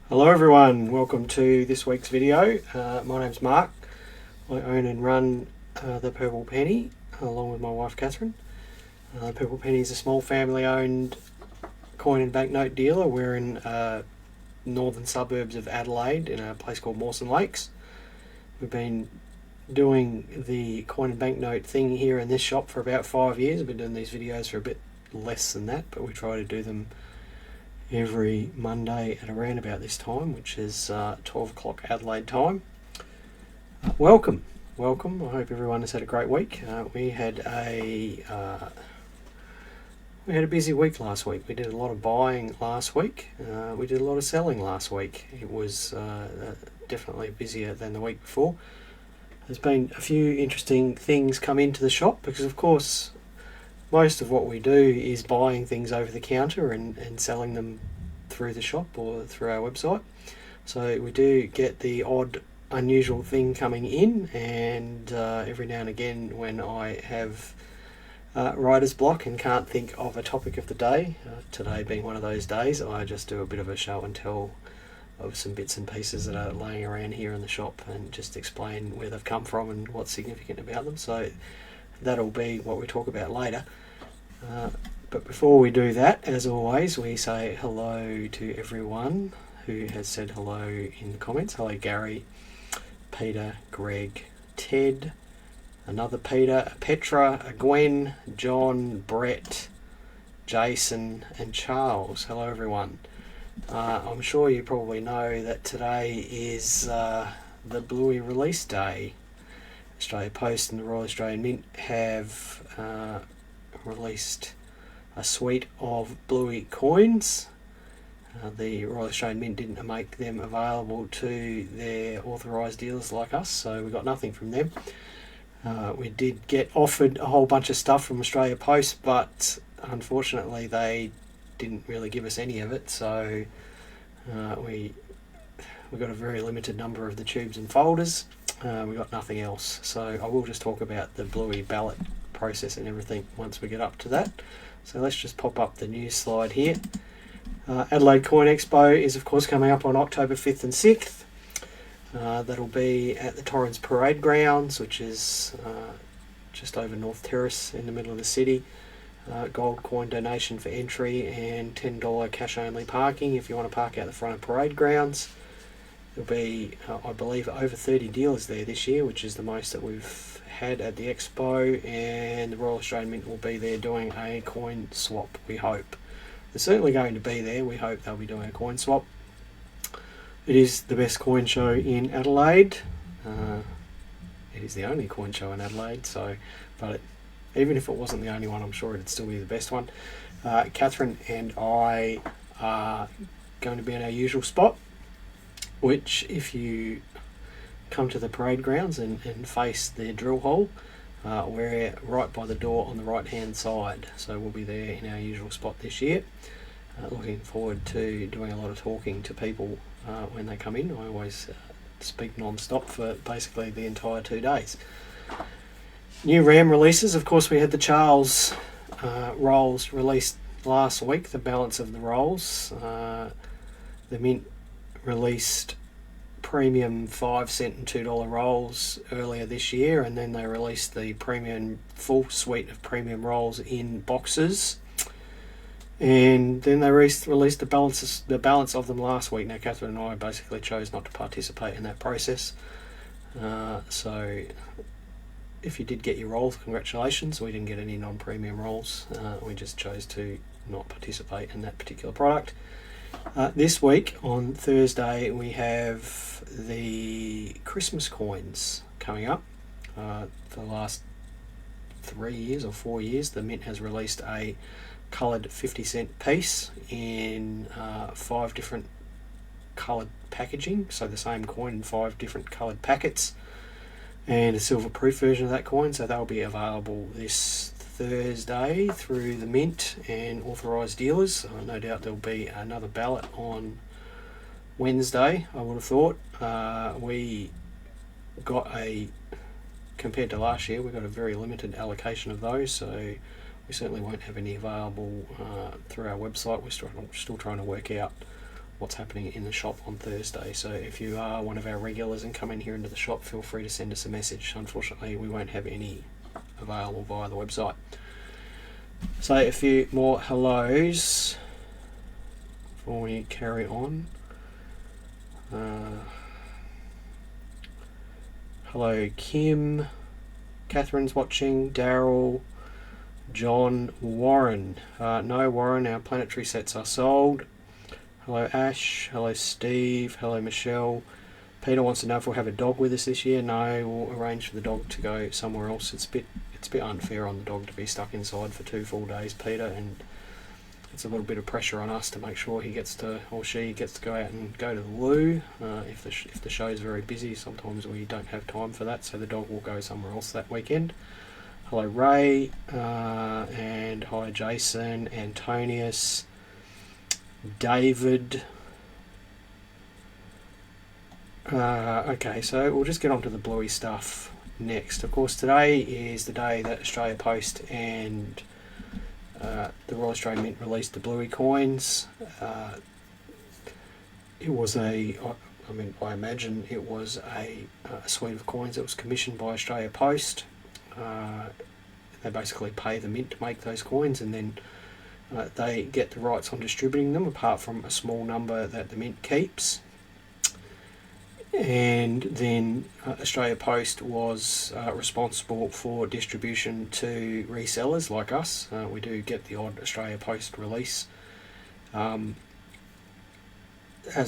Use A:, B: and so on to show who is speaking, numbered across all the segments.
A: Hello everyone, welcome to this week's video. My name's Mark. I own and run the Purple Penny along with my wife Catherine. Purple Penny is a small family owned coin and banknote dealer. We're in northern suburbs of Adelaide in a place called Mawson Lakes. We've been doing the coin and banknote thing here in this shop for about 5 years. I've been doing these videos for a bit less than that, but we try to do them every Monday at around about this time, which is 12 o'clock Adelaide time. Welcome. I hope everyone has had a great week. We had a busy week last week. We did a lot of buying last week. We did a lot of selling last week. It was definitely busier than the week before. There's been a few interesting things come into the shop because, of course, most of what we do is buying things over the counter and selling them through the shop or through our website. So we do get the odd unusual thing coming in, and every now and again when I have writer's block and can't think of a topic of the day, today being one of those days, I just do a bit of a show and tell of some bits and pieces that are laying around here in the shop and just explain where they've come from and what's significant about them. So that'll be what we talk about later. But before we do that, as always, we say hello to everyone who has said hello in the comments. Hello Gary, Peter, Greg, Ted, another Peter, a Petra, a Gwen, John, Brett, Jason and Charles. Hello everyone. I'm sure you probably know that today is the Bluey release day. Australia Post and the Royal Australian Mint have released a suite of Bluey coins. The Royal Australian Mint didn't make them available to their authorised dealers like us, so we got nothing from them. We did get offered a whole bunch of stuff from Australia Post, but unfortunately they didn't really give us any of it, so we got a very limited number of the tubes and folders. We got nothing else, so I will just talk about the Bluey ballot process and everything once we get up to that. So let's just pop up the news slide here. Adelaide Coin Expo is of course coming up on October 5th and 6th. That'll be at the Torrens Parade Grounds, which is just over North Terrace in the middle of the city. Gold coin donation for entry and $10 cash only parking if you want to park out the front of parade grounds. There'll be, I believe, over 30 dealers there this year, which is the most that we've had at the expo, and the Royal Australian Mint will be there doing a coin swap, we hope. They're certainly going to be there. We hope they'll be doing a coin swap. It is the best coin show in Adelaide. It is the only coin show in Adelaide, but even if it wasn't the only one, I'm sure it'd still be the best one. Catherine and I are going to be in our usual spot, which if you come to the parade grounds and face the drill hole, we're right by the door on the right hand side, so we'll be there in our usual spot this year. Looking forward to doing a lot of talking to people when they come in. I always speak non-stop for basically the entire 2 days. New RAM releases, of course we had the Charles rolls released last week, the balance of the rolls. The Mint released premium 5 cent and $2 rolls earlier this year, and then they released the premium full suite of premium rolls in boxes, and then they released the balance of them last week. Now Catherine and I basically chose not to participate in that process, so if you did get your rolls, congratulations. We didn't get any non-premium rolls. We just chose to not participate in that particular product. This week on Thursday we have the Christmas coins coming up. For the last 3 years or 4 years, the Mint has released a coloured 50-cent piece in 5 different coloured packaging, so the same coin in 5 different coloured packets, and a silver proof version of that coin. So they'll be available this Thursday through the Mint and authorised dealers. No doubt there'll be another ballot on Wednesday, I would have thought. We got compared to last year, we got a very limited allocation of those, so we certainly won't have any available through our website. We're still trying to work out what's happening in the shop on Thursday. So if you are one of our regulars and come in here into the shop, feel free to send us a message. Unfortunately, we won't have any available via the website. So a few more hellos before we carry on. Hello Kim, Catherine's watching, Daryl, John, Warren. No Warren, our planetary sets are sold. Hello Ash, hello Steve, hello Michelle. Peter wants to know if we'll have a dog with us this year. No, we'll arrange for the dog to go somewhere else. It's a bit unfair on the dog to be stuck inside for 2 full days, Peter, and it's a little bit of pressure on us to make sure he gets to, or she gets to go out and go to the loo. If the show is very busy, sometimes we don't have time for that, so the dog will go somewhere else that weekend. Hello Ray, and hi Jason, Antonius, David. Okay, so we'll just get on to the Bluey stuff next. Of course, today is the day that Australia Post and the Royal Australian Mint released the Bluey coins. It was I imagine it was a suite of coins that was commissioned by Australia Post. They basically pay the Mint to make those coins, and then they get the rights on distributing them, apart from a small number that the Mint keeps. And then Australia Post was responsible for distribution to resellers like us. We do get the odd Australia Post release. As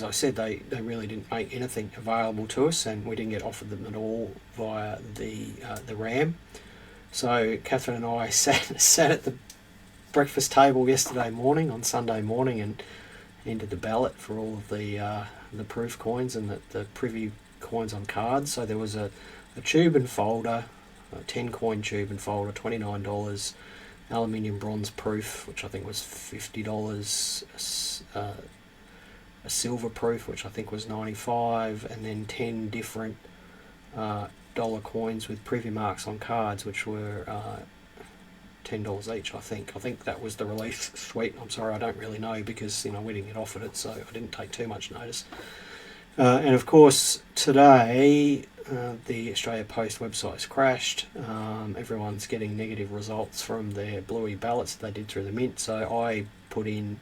A: I said, they really didn't make anything available to us, and we didn't get offered them at all via the RAM. So Catherine and I sat at the breakfast table yesterday morning, on Sunday morning, and entered the ballot for all of the proof coins and the privy coins on cards. So there was a tube and folder, a 10 coin tube and folder, $29, aluminium bronze proof, which I think was $50, a silver proof, which I think was $95, and then 10 different dollar coins with privy marks on cards, which were $10 each. I think that was the release suite. I'm sorry, I don't really know, because we didn't get offered it, so I didn't take too much notice. And of course today the Australia Post website's crashed. Everyone's getting negative results from their Bluey ballots that they did through the Mint. So I put in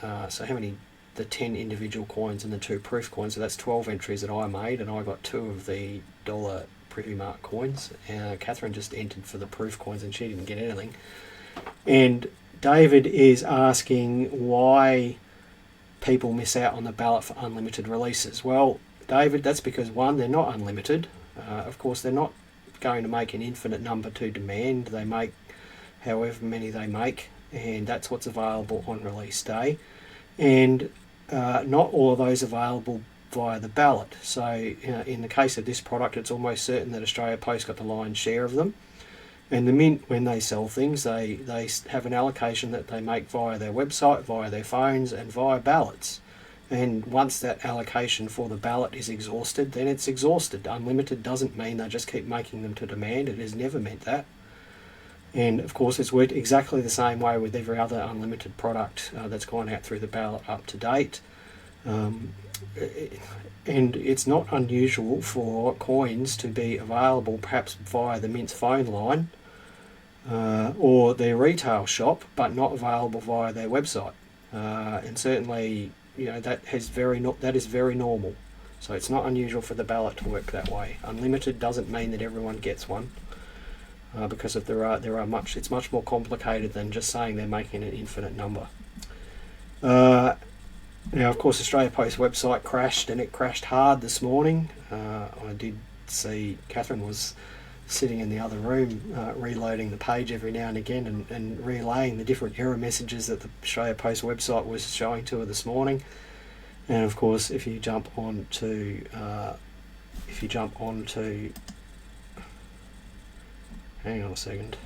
A: the 10 individual coins and the 2 proof coins, so that's 12 entries that I made, and I got 2 of the dollar privy mark coins. Catherine just entered for the proof coins and she didn't get anything. And David is asking why people miss out on the ballot for unlimited releases. Well, David, that's because, one, they're not unlimited. Of course, they're not going to make an infinite number to demand. They make however many they make, and that's what's available on release day. And not all of those available via the ballot. So in the case of this product, it's almost certain that Australia Post got the lion's share of them. And the Mint, when they sell things, they have an allocation that they make via their website, via their phones, and via ballots. And once that allocation for the ballot is exhausted, then it's exhausted. Unlimited doesn't mean they just keep making them to demand. It has never meant that. And of course, it's worked exactly the same way with every other unlimited product that's gone out through the ballot up to date. And it's not unusual for coins to be available perhaps via the Mint's phone line or their retail shop, but not available via their website. And certainly, that is very normal. So it's not unusual for the ballot to work that way. Unlimited doesn't mean that everyone gets one. Because if it's much more complicated than just saying they're making an infinite number. Now, of course, Australia Post website crashed, and it crashed hard this morning. I did see Catherine was sitting in the other room reloading the page every now and again and relaying the different error messages that the Australia Post website was showing to her this morning. And of course, if you jump on to hang on a second.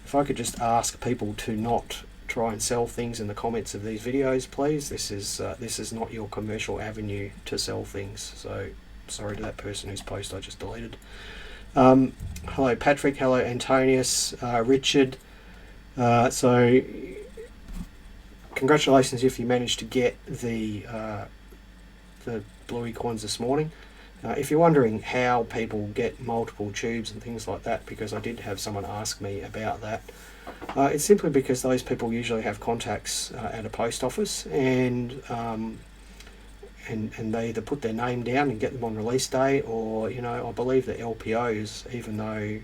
A: If I could just ask people to not try and sell things in the comments of these videos, please. This is not your commercial avenue to sell things. So sorry to that person whose post I just deleted. Hello Patrick, hello Antonius, Richard. So congratulations if you managed to get the Bluey coins this morning. If you're wondering how people get multiple tubes and things like that, because I did have someone ask me about that, it's simply because those people usually have contacts at a post office, and they either put their name down and get them on release day, or I believe the LPOs, even though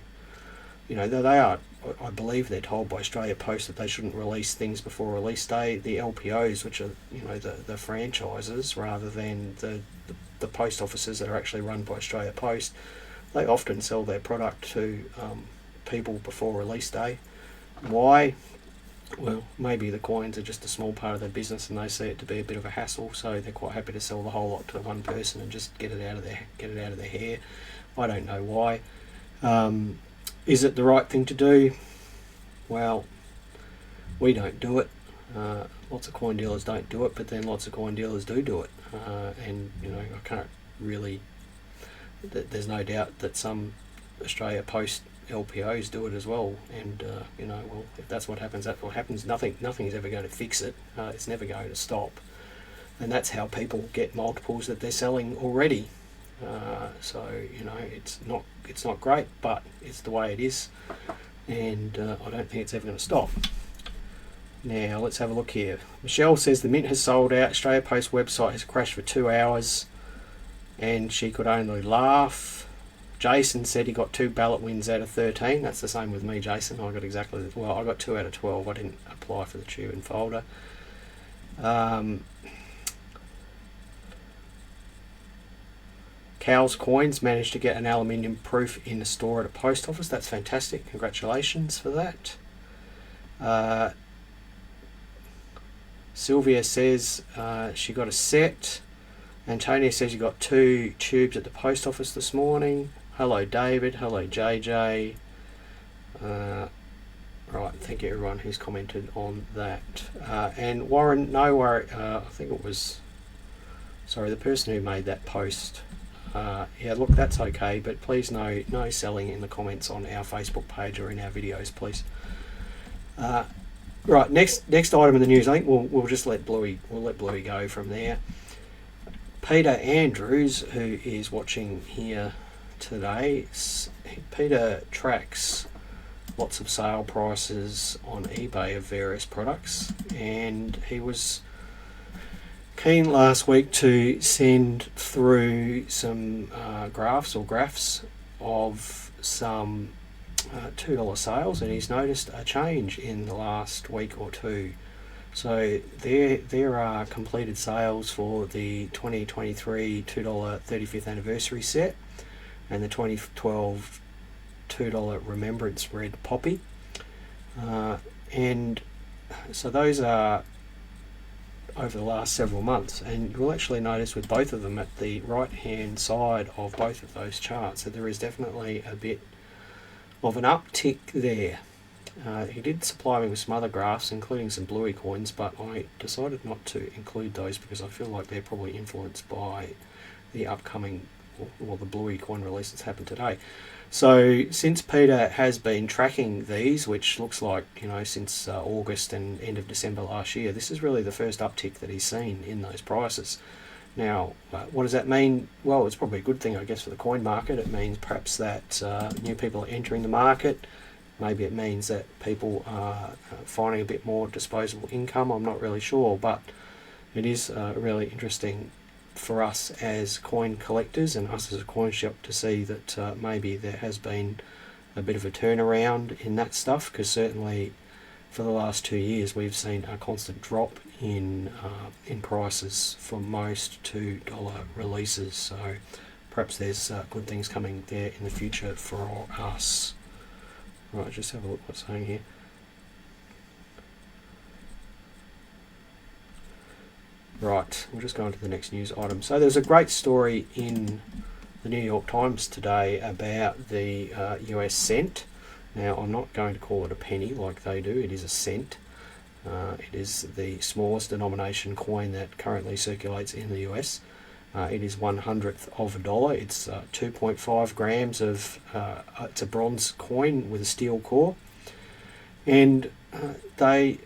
A: they are, I believe they're told by Australia Post that they shouldn't release things before release day. The LPOs, which are the franchises rather than the post offices that are actually run by Australia Post, they often sell their product to people before release day. Why? Well, maybe the coins are just a small part of their business and they see it to be a bit of a hassle, so they're quite happy to sell the whole lot to one person and just get it out of their hair. I don't know why. Is it the right thing to do? Well, we don't do it. Lots of coin dealers don't do it, but then lots of coin dealers do it. And I can't really. There's no doubt that some Australia Post LPOs do it as well. And well, if that's what happens, that's what happens. Nothing is ever going to fix it. It's never going to stop. And that's how people get multiples that they're selling already. So it's not great, but it's the way it is, and I don't think it's ever going to stop. Now let's have a look here. Michelle says the mint has sold out. Australia Post website has crashed for 2 hours, and she could only laugh. Jason said he got 2 ballot wins out of 13. That's the same with me, Jason. I got I got 2 out of 12. I didn't apply for the tube and folder. Cal's Coins managed to get an aluminium proof in the store at a post office. That's fantastic. Congratulations for that. Sylvia says she got a set. Antonia says you got 2 tubes at the post office this morning. Hello David. Hello JJ. Right, thank you everyone who's commented on that. And Warren, no worry, I think it was, sorry, the person who made that post. Yeah, look, that's okay, but please no selling in the comments on our Facebook page or in our videos, please. Right, next item in the news. I think we'll just let Bluey go from there. Peter Andrews, who is watching here today, Peter tracks lots of sale prices on eBay of various products, and he was keen last week to send through some graphs of some $2 sales, and he's noticed a change in the last week or two. So there are completed sales for the 2023 $2 35th anniversary set and the 2012 $2 Remembrance Red Poppy, and so those are over the last several months, and you'll actually notice with both of them at the right hand side of both of those charts that there is definitely a bit of an uptick there. He did supply me with some other graphs, including some Bluey coins, but I decided not to include those because I feel like they're probably influenced by the upcoming, or the Bluey coin release that's happened today. So since Peter has been tracking these, which looks like, since August and end of December last year, this is really the first uptick that he's seen in those prices. Now, what does that mean? Well, it's probably a good thing, I guess, for the coin market. It means perhaps that new people are entering the market. Maybe it means that people are finding a bit more disposable income. I'm not really sure, but it is really interesting for us as coin collectors and us as a coin shop to see that maybe there has been a bit of a turnaround in that stuff, because certainly for the last 2 years we've seen a constant drop in prices for most $2 releases. So perhaps there's good things coming there in the future for us. Right, just have a look what's saying here. Right, we'll just go on to the next news item. So there's a great story in the New York Times today about the US cent. Now, I'm not going to call it a penny like they do. It is a cent. It is the smallest denomination coin that currently circulates in the US. It is 1/100th of a dollar. It's 2.5 grams of, it's a bronze coin with a steel core. And they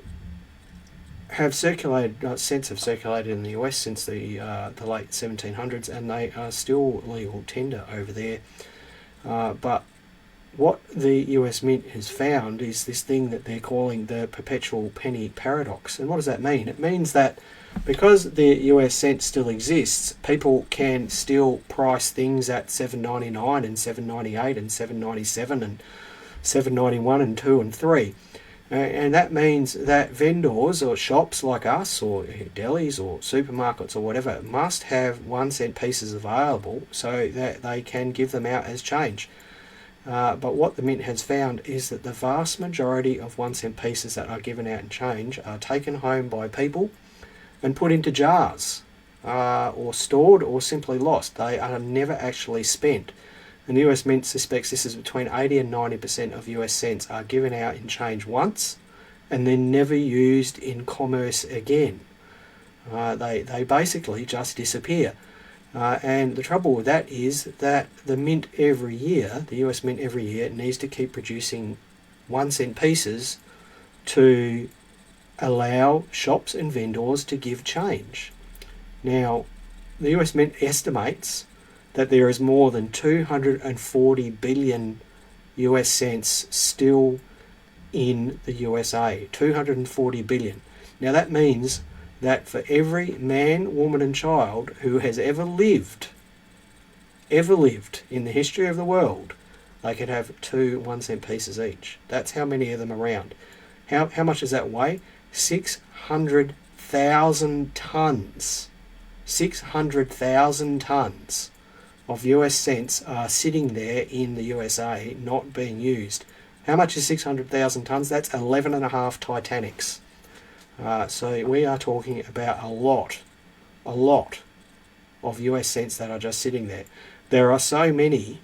A: have circulated, cents have circulated in the US since the late 1700s, and they are still legal tender over there. But what the US Mint has found is this thing that they're calling the perpetual penny paradox. And what does that mean? It means that because the US cent still exists, people can still price things at $7.99 and $7.98 and $7.97 and $7.91 and 2 and 3. And that means that vendors or shops like us or delis or supermarkets or whatever must have 1 cent pieces available so that they can give them out as change. But what the Mint has found is that the vast majority of 1 cent pieces that are given out in change are taken home by people and put into jars, or stored or simply lost. They are never actually spent. And the US Mint suspects this is between 80 and 90% of US cents are given out in change once and then never used in commerce again. They basically just disappear. And the trouble with that is that the Mint every year, the US Mint every year, needs to keep producing 1 cent pieces to allow shops and vendors to give change. Now, the US Mint estimates that there is more than 240 billion US cents still in the USA. 240 billion. Now that means that for every man, woman and child who has ever lived in the history of the world, they could have 2 1 cent pieces each. That's how many of them are around. How much does that weigh? 600,000 tons. 600,000 tons of US cents are sitting there in the USA not being used. How much is 600,000 tons? That's 11.5 Titanics. So we are talking about a lot of US cents that are just sitting there. There are so many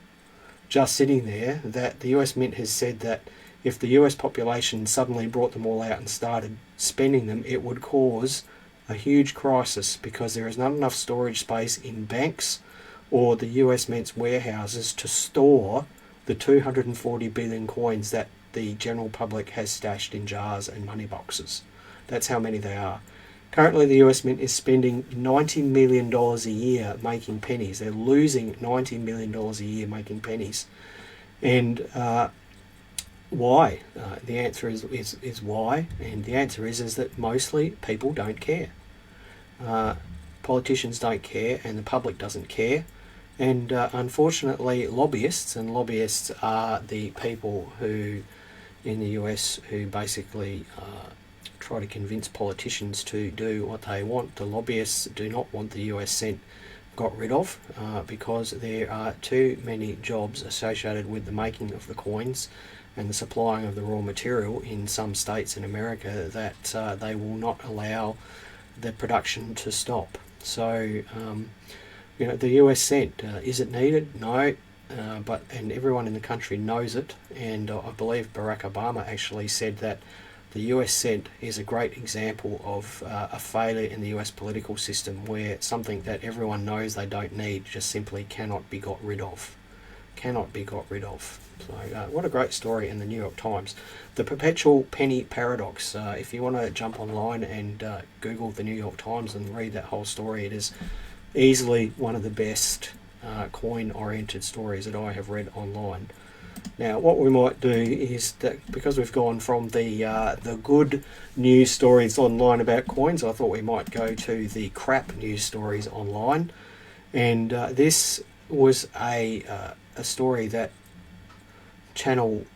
A: just sitting there that the US Mint has said that if the US population suddenly brought them all out and started spending them, it would cause a huge crisis because there is not enough storage space in banks or the US Mint's warehouses to store the 240 billion coins that the general public has stashed in jars and money boxes. That's how many they are. Currently, the US Mint is spending $90 million a year making pennies. They're losing $90 million a year making pennies. And why? The answer is why. And the answer is that mostly people don't care. Politicians don't care and the public doesn't care. And unfortunately, lobbyists are the people who, in the US, who basically try to convince politicians to do what they want. The lobbyists do not want the US cent got rid of because there are too many jobs associated with the making of the coins and the supplying of the raw material in some states in America that they will not allow the production to stop. So, the US cent, is it needed? No, and everyone in the country knows it. And I believe Barack Obama actually said that the US cent is a great example of a failure in the US political system where something that everyone knows they don't need just simply cannot be got rid of. Cannot be got rid of. So what a great story in the New York Times. The perpetual penny paradox. If you want to jump online and Google the New York Times and read that whole story, it is easily one of the best coin-oriented stories that I have read online. Now, what we might do is that because we've gone from the good news stories online about coins, I thought we might go to the crap news stories online. And this was a story that Channel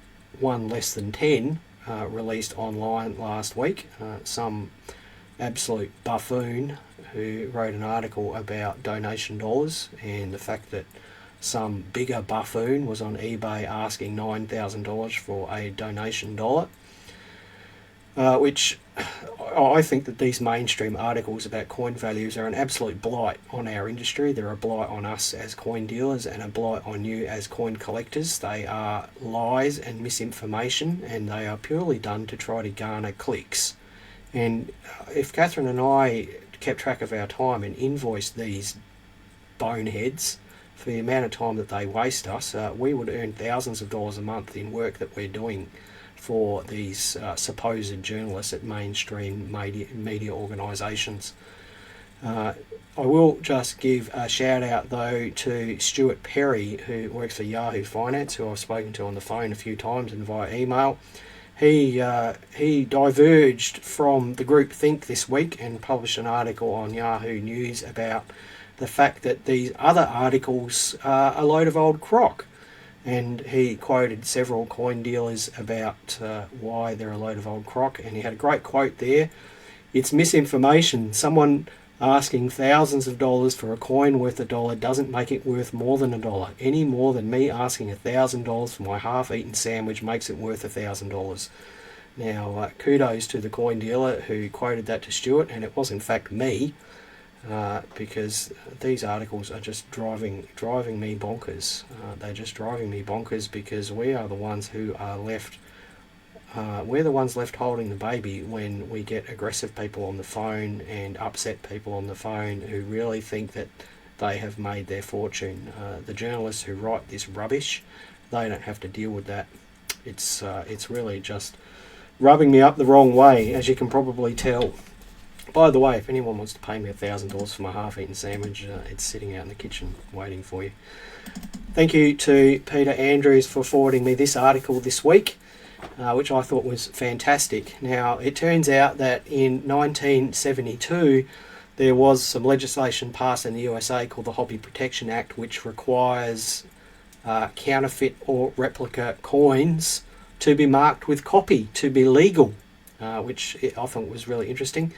A: 1 Less Than 10 released online last week. Some absolute buffoon who wrote an article about donation dollars and the fact that some bigger buffoon was on eBay asking $9,000 for a donation dollar, which I think that these mainstream articles about coin values are an absolute blight on our industry. They're a blight on us as coin dealers and a blight on you as coin collectors. They are lies and misinformation, and they are purely done to try to garner clicks. And if Catherine and I kept track of our time and invoiced these boneheads for the amount of time that they waste us, we would earn thousands of dollars a month in work that we're doing for these supposed journalists at mainstream media organisations. I will just give a shout out though to Stuart Perry, who works for Yahoo Finance, who I've spoken to on the phone a few times and via email. He diverged from the group think this week and published an article on Yahoo News about the fact that these other articles are a load of old crock. And he quoted several coin dealers about why they're a load of old crock, and he had a great quote there. It's misinformation. Someone asking thousands of dollars for a coin worth $1 doesn't make it worth more than $1, any more than me asking $1,000 for my half-eaten sandwich makes it worth $1,000. Now, kudos to the coin dealer who quoted that to Stuart, and it was in fact me, because these articles are just driving me bonkers. They're just driving me bonkers because we are the ones who are left. We're the ones left holding the baby when we get aggressive people on the phone and upset people on the phone who really think that they have made their fortune. The journalists who write this rubbish, they don't have to deal with that. It's really just rubbing me up the wrong way, as you can probably tell. By the way, if anyone wants to pay me $1,000 for my half-eaten sandwich, it's sitting out in the kitchen waiting for you. Thank you to Peter Andrews for forwarding me this article this week, which I thought was fantastic. Now, it turns out that in 1972, there was some legislation passed in the USA called the Hobby Protection Act, which requires counterfeit or replica coins to be marked with copy, to be legal, which I thought was really interesting.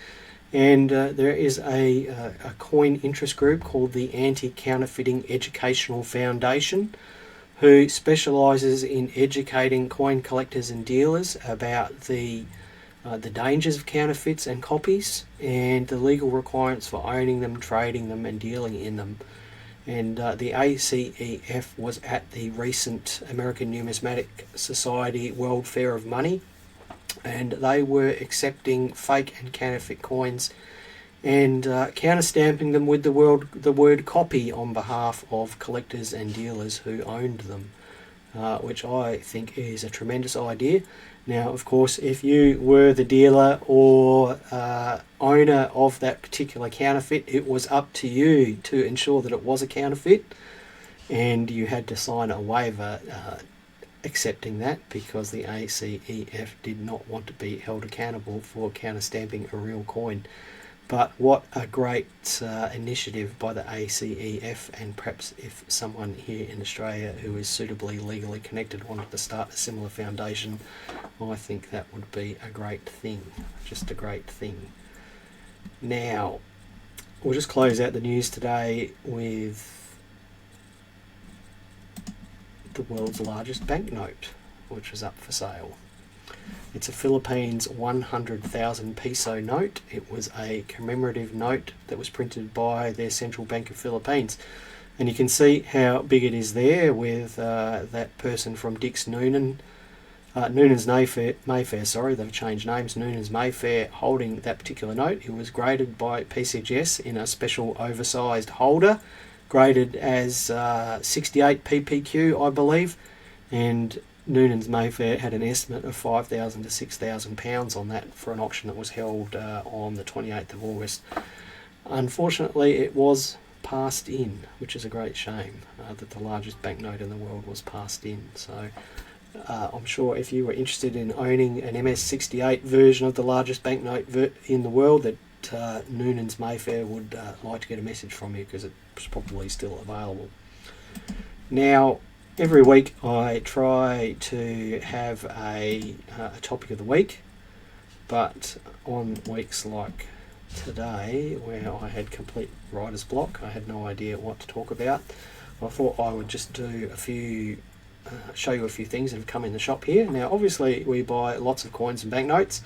A: And there is a coin interest group called the Anti-Counterfeiting Educational Foundation, who specialises in educating coin collectors and dealers about the dangers of counterfeits and copies and the legal requirements for owning them, trading them and dealing in them. And the ACEF was at the recent American Numismatic Society World Fair of Money, and they were accepting fake and counterfeit coins and counterstamping them with the word copy on behalf of collectors and dealers who owned them, which I think is a tremendous idea. Now, of course, if you were the dealer or owner of that particular counterfeit, it was up to you to ensure that it was a counterfeit, and you had to sign a waiver accepting that, because the ACEF did not want to be held accountable for counterstamping a real coin. But what a great initiative by the ACEF, and perhaps if someone here in Australia who is suitably legally connected wanted to start a similar foundation, I think that would be a great thing, just a great thing. Now, we'll just close out the news today with the world's largest banknote, which is up for sale. It's a Philippines 100,000 peso note. It was a commemorative note that was printed by their Central Bank of Philippines. And you can see how big it is there with that person from Dick's Noonan's Mayfair, sorry, they've changed names, Noonan's Mayfair, holding that particular note. It was graded by PCGS in a special oversized holder, graded as 68 ppq, I believe, and Noonan's Mayfair had an estimate of £5,000 to £6,000 on that for an auction that was held on the 28th of August. Unfortunately, it was passed in, which is a great shame that the largest banknote in the world was passed in. So I'm sure if you were interested in owning an MS68 version of the largest banknote in the world, that Noonan's Mayfair would like to get a message from you, because it's probably still available. Now, every week I try to have a topic of the week, but on weeks like today, where I had complete writer's block, I had no idea what to talk about, I thought I would just do show you a few things that have come in the shop here. Now, obviously we buy lots of coins and banknotes.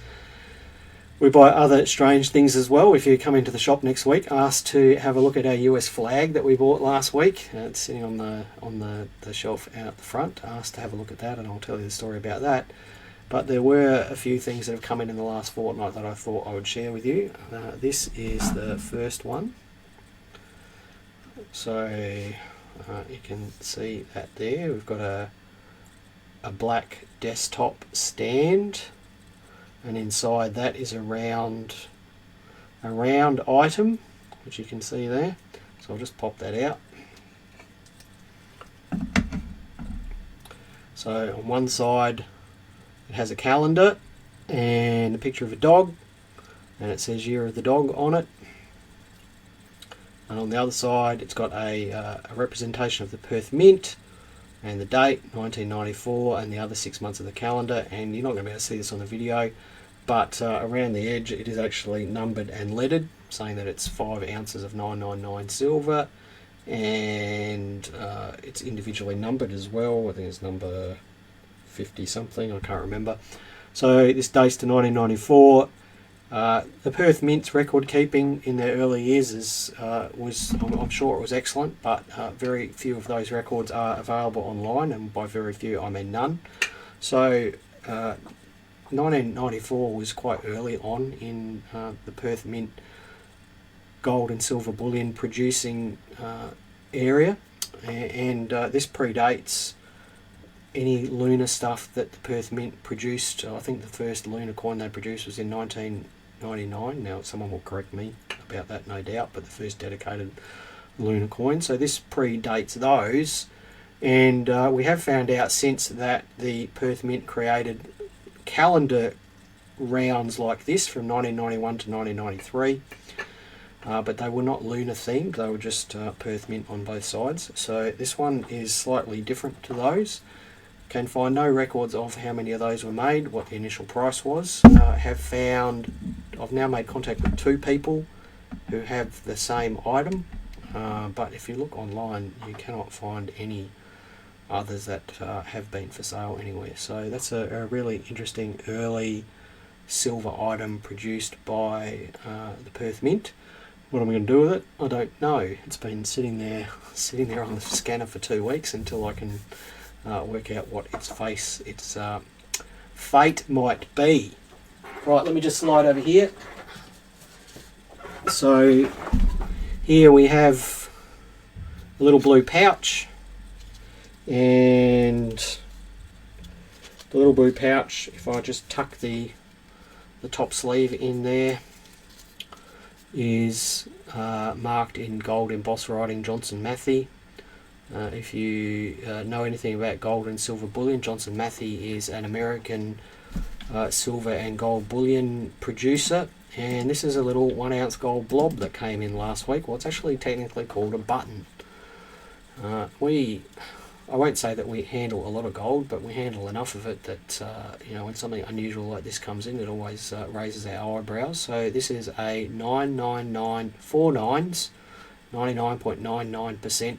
A: We buy other strange things as well. If you come into the shop next week, ask to have a look at our US flag that we bought last week. It's sitting on the shelf out the front. Ask to have a look at that, and I'll tell you the story about that. But there were a few things that have come in the last fortnight that I thought I would share with you. This is the first one. So you can see that there. We've got a a black desktop stand, and inside that is a round item, which you can see there. So I'll just pop that out. So on one side it has a calendar and a picture of a dog, and it says Year of the Dog on it. And on the other side it's got a representation of the Perth Mint and the date 1994 and the other 6 months of the calendar. And you're not going to be able to see this on the video, but around the edge it is actually numbered and leaded, saying that it's 5 ounces of 999 silver, and it's individually numbered as well. I think it's number 50 something, I can't remember. So this dates to 1994. The Perth Mint's record keeping in their early years I'm sure it was excellent, but very few of those records are available online, and by very few I mean none. So 1994 was quite early on in the Perth Mint gold and silver bullion producing area, and this predates any lunar stuff that the Perth Mint produced. I think the first lunar coin they produced was in 1999. Now someone will correct me about that, no doubt, but the first dedicated lunar coin. So this predates those, and we have found out since that the Perth Mint created calendar rounds like this from 1991 to 1993. But they were not lunar themed, they were just Perth Mint on both sides. So this one is slightly different to those. Can find no records of how many of those were made, what the initial price was. I've now made contact with 2 people who have the same item, but if you look online you cannot find any others that have been for sale anywhere. So that's a really interesting early silver item produced by the Perth Mint. What am I going to do with it? I don't know. It's been sitting there on the scanner for 2 weeks until I can work out what its fate might be. Right, let me just slide over here. So here we have a little blue pouch, and the little blue pouch, if I just tuck the top sleeve in there, is marked in gold embossed writing Johnson Matthey. If you know anything about gold and silver bullion, Johnson Matthey is an American silver and gold bullion producer, and this is a little 1 ounce gold blob that came in last week. Well, it's actually technically called a button. I won't say that we handle a lot of gold, but we handle enough of it that when something unusual like this comes in, it always raises our eyebrows. So this is a 99949s, 99.99%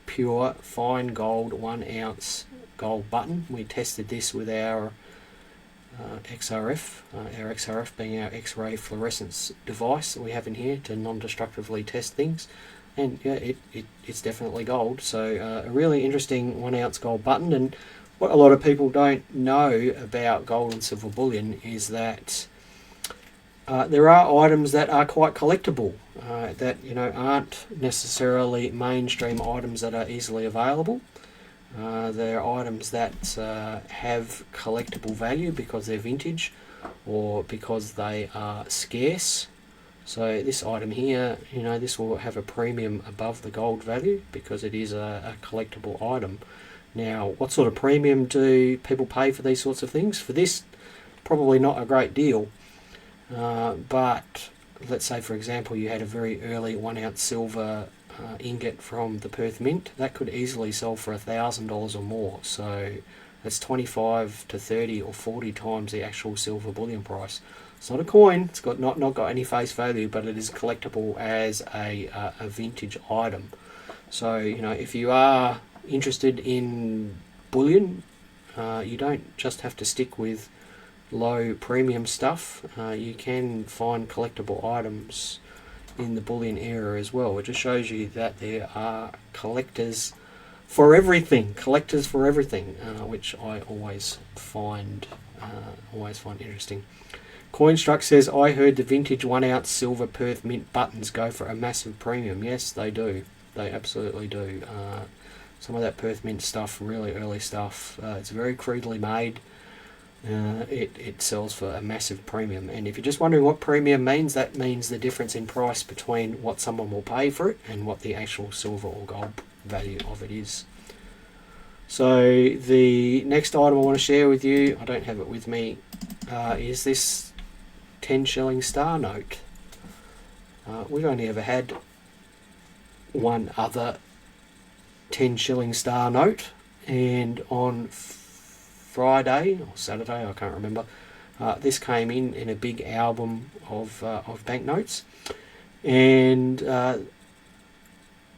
A: pure fine gold 1 ounce gold button. We tested this with our XRF, our XRF being our X-ray fluorescence device that we have in here to non-destructively test things. And yeah, it's definitely gold. So a really interesting 1 ounce gold button. And what a lot of people don't know about gold and silver bullion is that there are items that are quite collectible, that aren't necessarily mainstream items that are easily available. There are items that have collectible value because they're vintage or because they are scarce. So this item here, this will have a premium above the gold value because it is a collectible item. Now, what sort of premium do people pay for these sorts of things? For this, probably not a great deal. But let's say, for example, you had a very early 1 ounce silver ingot from the Perth Mint. That could easily sell for $1,000 or more. So that's 25 to 30 or 40 times the actual silver bullion price. It's not a coin, it's got not got any face value, but it is collectible as a vintage item. So if you are interested in bullion, you don't just have to stick with low premium stuff. You can find collectible items in the bullion era as well. It just shows you that there are collectors for everything, which I always find interesting. Coinstruct says, I heard the vintage 1 ounce silver Perth Mint buttons go for a massive premium. Yes, they do. They absolutely do. some of that Perth Mint stuff, really early stuff. It's very crudely made. It sells for a massive premium, and if you're just wondering what premium means, that means the difference in price between what someone will pay for it and what the actual silver or gold value of it is. So the next item I want to share with you, I don't have it with me, is this 10 shilling star note. We've only ever had one other 10 shilling star note, and on Friday or Saturday, I can't remember, this came in a big album of banknotes. And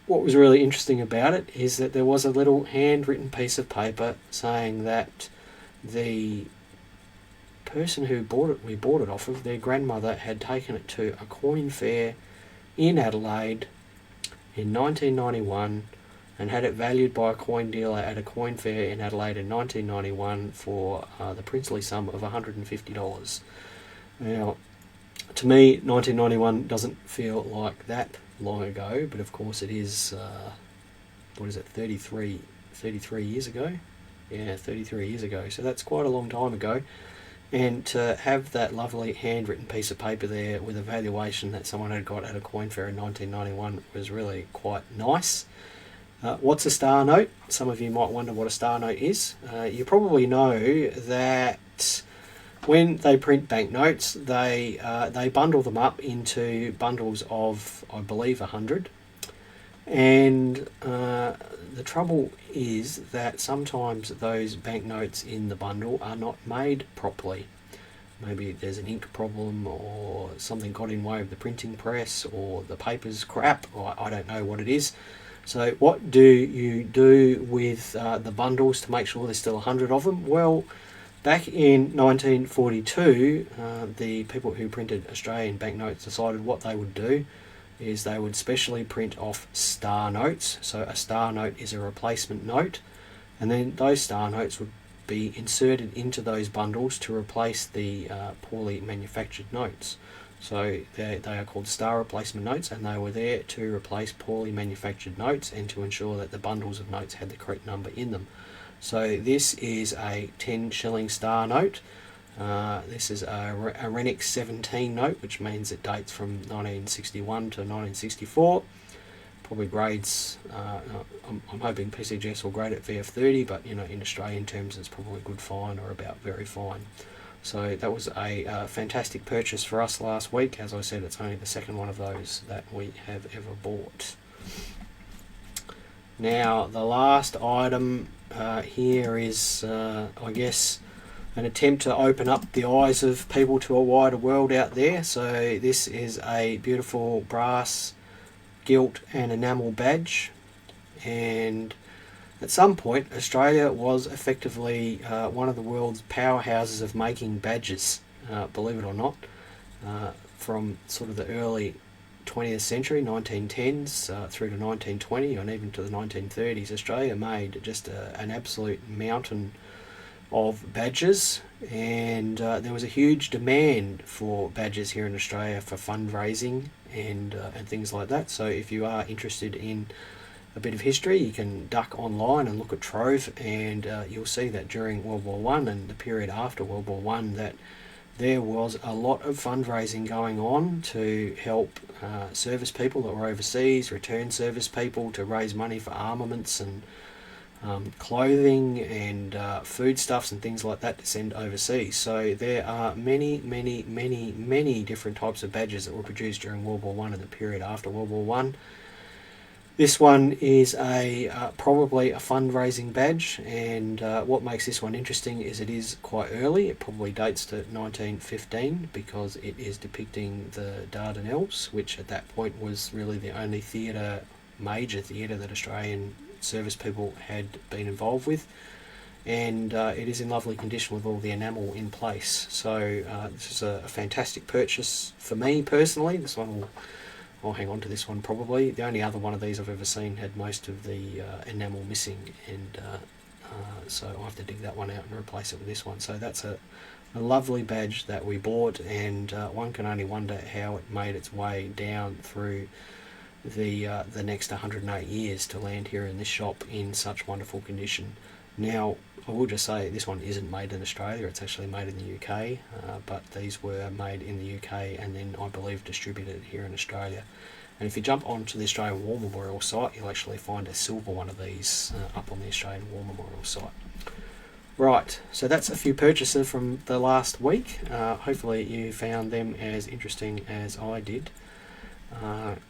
A: what was really interesting about it is that there was a little handwritten piece of paper saying that the person who we bought it off of, their grandmother had taken it to a coin fair in Adelaide in 1991 and had it valued by a coin dealer at a coin fair in Adelaide in 1991 for the princely sum of $150. Now, to me, 1991 doesn't feel like that long ago, but of course it is, 33 years ago? Yeah, 33 years ago, so that's quite a long time ago. And to have that lovely handwritten piece of paper there with a valuation that someone had got at a coin fair in 1991 was really quite nice. What's a star note? Some of you might wonder what a star note is. You probably know that when they print banknotes, they bundle them up into bundles of, I believe, 100. And the trouble is that sometimes those banknotes in the bundle are not made properly. Maybe there's an ink problem, or something got in the way of the printing press, or the paper's crap, or I don't know what it is. So what do you do with the bundles to make sure there's still 100 of them? Well, back in 1942, the people who printed Australian banknotes decided what they would do is they would specially print off star notes. So a star note is a replacement note, and then those star notes would be inserted into those bundles to replace the poorly manufactured notes. So they are called star replacement notes, and they were there to replace poorly manufactured notes and to ensure that the bundles of notes had the correct number in them. So this is a 10 shilling star note. This is a Renix 17 note, which means it dates from 1961 to 1964. Probably grades, I'm hoping PCGS will grade it VF30, but in Australian terms it's probably good fine or about very fine. So that was a fantastic purchase for us last week. As I said, it's only the second one of those that we have ever bought. Now, the last item here is, I guess, an attempt to open up the eyes of people to a wider world out there. So this is a beautiful brass gilt and enamel badge, and at some point Australia was effectively one of the world's powerhouses of making badges, believe it or not. From sort of the early 20th century, 1910s, through to 1920 and even to the 1930s, Australia made just an absolute mountain of badges, and there was a huge demand for badges here in Australia for fundraising and things like that. So if you are interested in a bit of history, you can duck online and look at Trove, and you'll see that during World War One and the period after World War One, that there was a lot of fundraising going on to help service people that were overseas, return service people, to raise money for armaments and clothing and foodstuffs and things like that to send overseas. So there are many different types of badges that were produced during World War One and the period after World War One. This one is probably a fundraising badge, and what makes this one interesting is it is quite early. It probably dates to 1915 because it is depicting the Dardanelles, which at that point was really the only major theatre that Australian service people had been involved with, and it is in lovely condition with all the enamel in place. So this is a fantastic purchase for me personally. This one I'll hang on to this one probably. The only other one of these I've ever seen had most of the enamel missing, and so I'll have to dig that one out and replace it with this one. So that's a lovely badge that we bought, and one can only wonder how it made its way down through the next 108 years to land here in this shop in such wonderful condition. Now, I will just say this one isn't made in Australia, it's actually made in the UK, but these were made in the UK and then I believe distributed here in Australia. And if you jump onto the Australian War Memorial site, you'll actually find a silver one of these up on the Australian War Memorial site. Right, so that's a few purchases from the last week. Hopefully you found them as interesting as I did.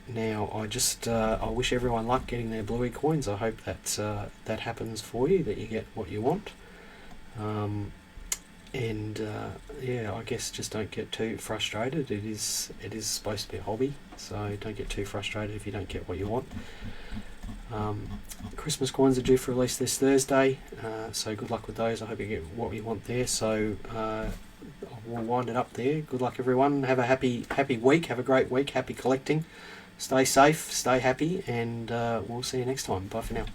A: Now I wish everyone luck getting their Bluey coins. I hope that happens for you, that you get what you want. Yeah, I guess just don't get too frustrated. It is supposed to be a hobby, so don't get too frustrated if you don't get what you want. Christmas coins are due for release this Thursday, so good luck with those. I hope you get what you want there. So we'll wind it up there. Good luck, everyone. Have a happy week. Have a great week. Happy collecting. Stay safe. Stay happy, and we'll see you next time. Bye for now.